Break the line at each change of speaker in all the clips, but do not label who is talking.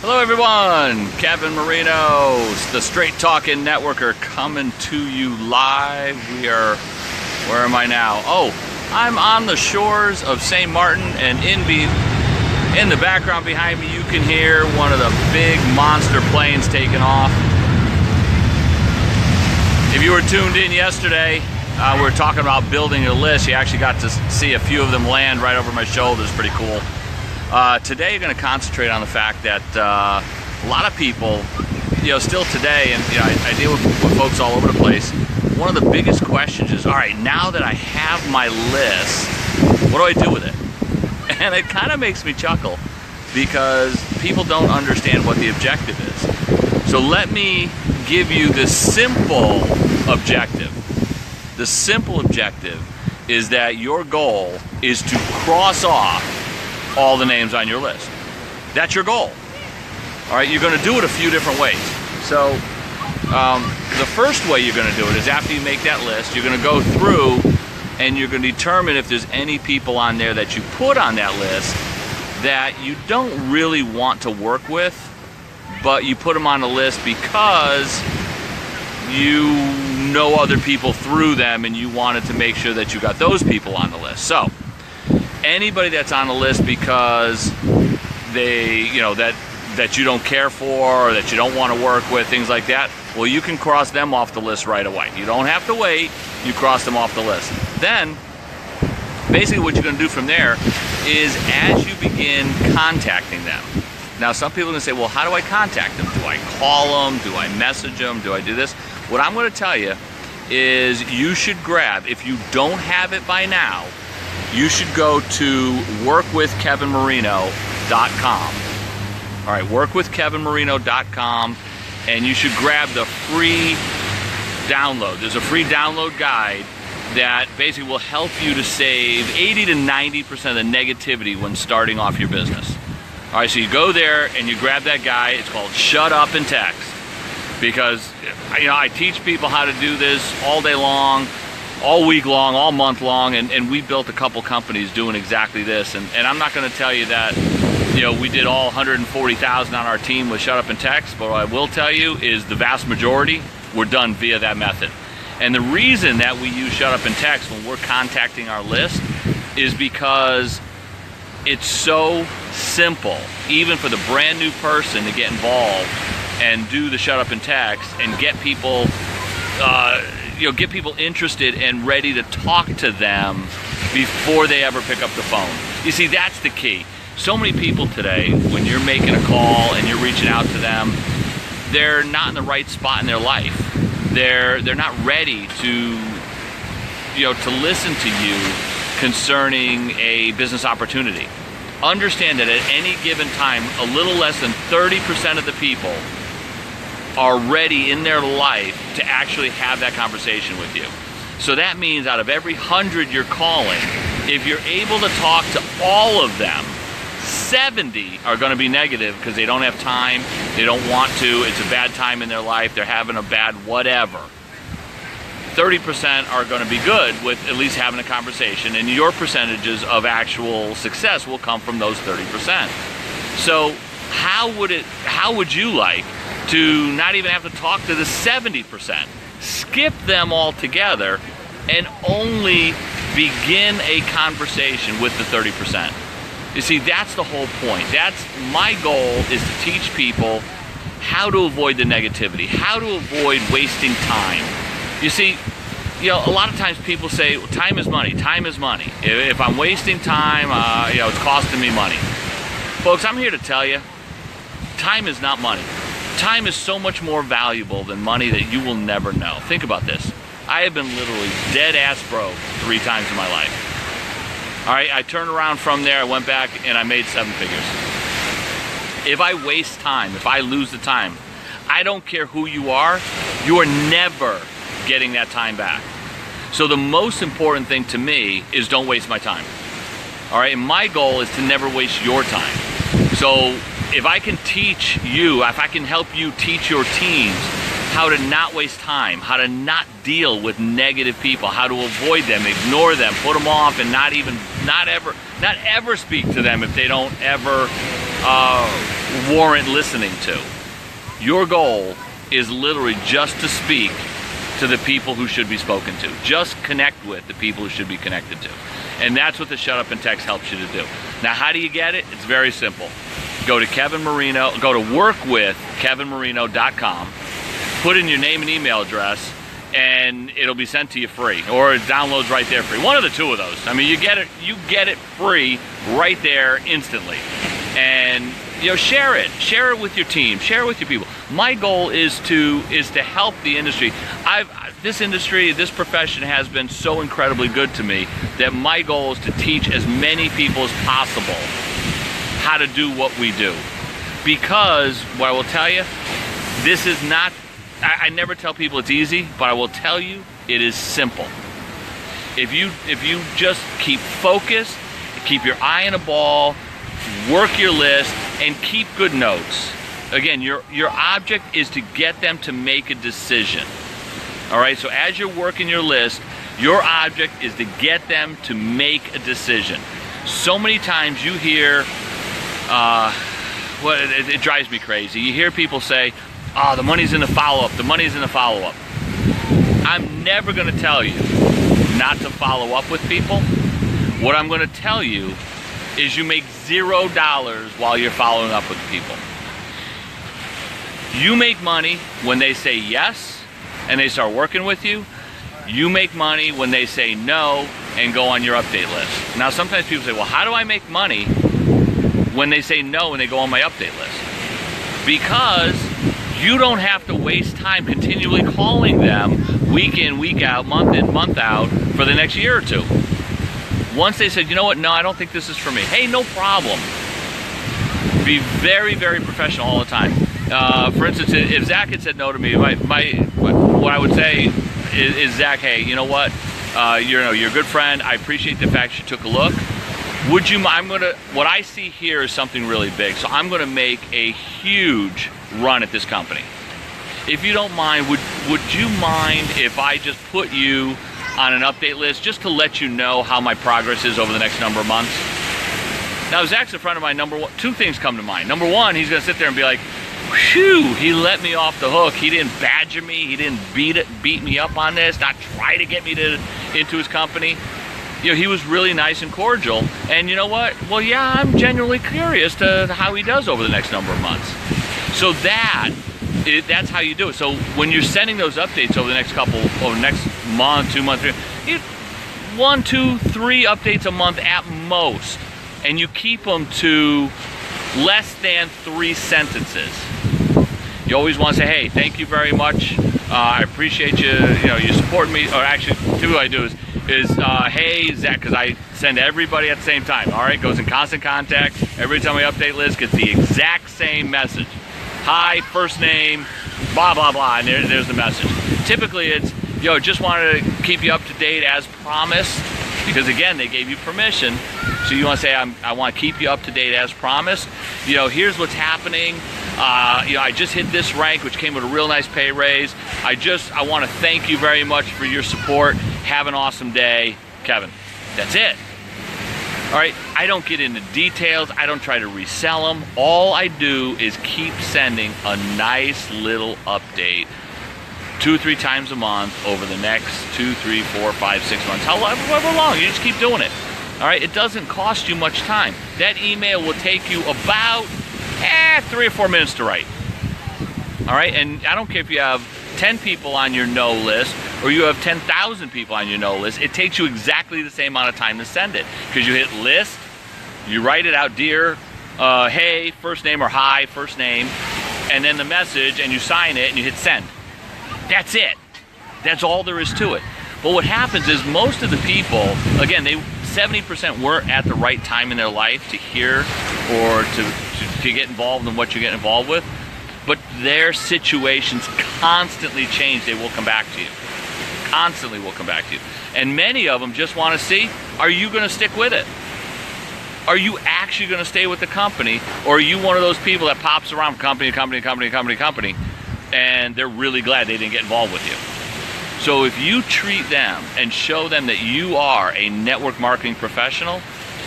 Hello everyone, Kevin Marino, the Straight Talking Networker coming to you live. Where am I now? Oh, I'm on the shores of St. Martin, and in the background behind me you can hear one of the big monster planes taking off. If you were tuned in yesterday, we were talking about building a list. You actually got to see a few of them land right over my shoulders. Pretty cool. Today you're going to concentrate on the fact that a lot of people, still today, and I deal with folks all over the place. One of the biggest questions is, all right, now that I have my list, what do I do with it? And it kind of makes me chuckle because people don't understand what the objective is. So let me give you the simple objective. The simple objective is that your goal is to cross off all the names on your list. That's your goal. All right, you're going to do it a few different ways. So the first way you're going to do it is after you make that list, you're going to go through and you're going to determine if there's any people on there that you put on that list that you don't really want to work with, but you put them on the list because you know other people through them and you wanted to make sure that you got those people on the list. So anybody that's on the list because they, that you don't care for or that you don't want to work with, things like that, well, you can cross them off the list right away. You don't have to wait. You cross them off the list. Then, basically what you're going to do from there is as you begin contacting them. Now, some people are going to say, well, how do I contact them? Do I call them? Do I message them? Do I do this? What I'm going to tell you is you should grab, if you don't have it by now, you should go to workwithkevinmarino.com. All right, workwithkevinmarino.com, and you should grab the free download. There's a free download guide that basically will help you to save 80 to 90% of the negativity when starting off your business. All right, so you go there and you grab that guide. It's called Shut Up and Text, because I teach people how to do this all day long, all week long, all month long, and we built a couple companies doing exactly this. And I'm not going to tell you that we did all 140,000 on our team with Shut Up and Text, but what I will tell you is the vast majority were done via that method. And the reason that we use Shut Up and Text when we're contacting our list is because it's so simple, even for the brand new person to get involved and do the Shut Up and Text and get people get people interested and ready to talk to them before they ever pick up the phone. You see, that's the key. So many people today, when you're making a call and you're reaching out to them, they're not in the right spot in their life. They're not ready to listen to you concerning a business opportunity. Understand that at any given time, a little less than 30% of the people are ready in their life to actually have that conversation with you. So that means out of every 100 you're calling, if you're able to talk to all of them, 70 are going to be negative because they don't have time, they don't want to, it's a bad time in their life, they're having a bad whatever. 30% are going to be good with at least having a conversation, and your percentages of actual success will come from those 30%. So how would you like to not even have to talk to the 70%? Skip them all together and only begin a conversation with the 30%. You see, that's the whole point. That's my goal, is to teach people how to avoid the negativity, how to avoid wasting time. You see, a lot of times people say, well, time is money, time is money. If I'm wasting time, it's costing me money. Folks, I'm here to tell you, time is not money. Time is so much more valuable than money that you will never know. Think about this. I have been literally dead ass broke 3 times in my life. All right, I turned around from there, I went back, and I made 7 figures. If I waste time, if I lose the time, I don't care who you are never getting that time back. So the most important thing to me is don't waste my time. All right, and my goal is to never waste your time. So if I can teach you, if I can help you teach your teams how to not waste time, how to not deal with negative people, how to avoid them, ignore them, put them off, and not ever speak to them if they don't ever warrant listening to. Your goal is literally just to speak to the people who should be spoken to. Just connect with the people who should be connected to. And that's what the Shut Up and Text helps you to do. Now, how do you get it? It's very simple. Go to workwithkevinmarino.com, put in your name and email address, and it'll be sent to you free, or it downloads right there free. One of the two of those. I mean, you get it free right there instantly. And share it with your team, share it with your people. My goal is to help the industry. This profession has been so incredibly good to me that my goal is to teach as many people as possible how to do what we do. Because what I will tell you, this is not, I never tell people it's easy, but I will tell you it is simple. If you just keep focused, keep your eye on the ball, work your list, and keep good notes. Again, your object is to get them to make a decision. All right, so as you're working your list, your object is to get them to make a decision. So many times you hear, it drives me crazy. You hear people say, oh, the money's in the follow-up, the money's in the follow-up. I'm never gonna tell you not to follow up with people. What I'm gonna tell you is you make $0 while you're following up with people. You make money when they say yes and they start working with you. You make money when they say no and go on your update list. Now, sometimes people say, well, how do I make money when they say no and they go on my update list? Because you don't have to waste time continually calling them week in, week out, month in, month out for the next year or two. Once they said, you know what, no, I don't think this is for me. Hey, no problem. Be very, very professional all the time. For instance, if Zach had said no to me, what I would say is Zach, hey, you know what? You're a good friend. I appreciate the fact you took a look. Would you? What I see here is something really big. So I'm gonna make a huge run at this company. If you don't mind, would you mind if I just put you on an update list just to let you know how my progress is over the next number of months? Now, Zach's a friend of mine. Two things come to mind. Number one, he's gonna sit there and be like, whew, he let me off the hook. He didn't badger me. He didn't beat me up on this, not try to get me into his company. He was really nice and cordial. And you know what? Well, yeah, I'm genuinely curious to how he does over the next number of months. So that's how you do it. So when you're sending those updates over the next month, 2 months, 1, 2, 3 updates a month at most, and you keep them to less than 3 sentences. You always want to say, hey, thank you very much. I appreciate you. You support me. Or actually, what I do is hey, Zach, because I send everybody at the same time. All right, goes in constant contact. Every time I update list, gets the exact same message. Hi, first name, blah, blah, blah, and there's the message. Typically, it's, just wanted to keep you up to date as promised, because again, they gave you permission. So you want to say, I want to keep you up to date as promised. Here's what's happening. I just hit this rank, which came with a real nice pay raise. I want to thank you very much for your support. Have an awesome day, Kevin. That's it. All right, I don't get into details. I don't try to resell them. All I do is keep sending a nice little update 2 or 3 times a month over the next 2, 3, 4, 5, 6 months, however long. You just keep doing it. All right, it doesn't cost you much time. That email will take you about 3 or 4 minutes to write. All right, and I don't care if you have 10 people on your no list or you have 10,000 people on your no list. It takes you exactly the same amount of time to send it, because you hit list, you write it out, dear, hey, first name, or hi, first name, and then the message, and you sign it and you hit send. That's it. That's all there is to it. But what happens is most of the people, again, 70% weren't at the right time in their life to hear or to get involved in what you get involved with, but their situations constantly change. They will come back to you. Constantly will come back to you. And many of them just want to see, are you going to stick with it? Are you actually going to stay with the company? Or are you one of those people that pops around company, and they're really glad they didn't get involved with you? So if you treat them and show them that you are a network marketing professional,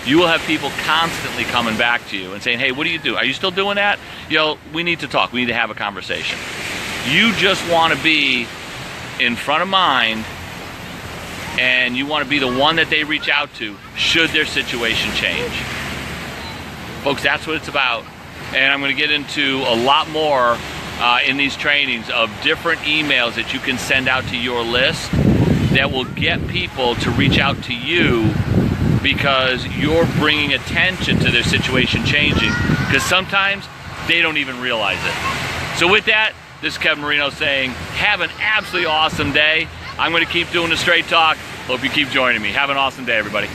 you will have people constantly coming back to you and saying, hey, what do you do? Are you still doing that? You know, we need to talk. We need to have a conversation. You just want to be in front of mind, and you want to be the one that they reach out to should their situation change. Folks, that's what it's about. And I'm going to get into a lot more in these trainings of different emails that you can send out to your list that will get people to reach out to you because you're bringing attention to their situation changing, because sometimes they don't even realize it. So with that, this is Kevin Marino saying, have an absolutely awesome day. I'm going to keep doing the straight talk. Hope you keep joining me. Have an awesome day, everybody.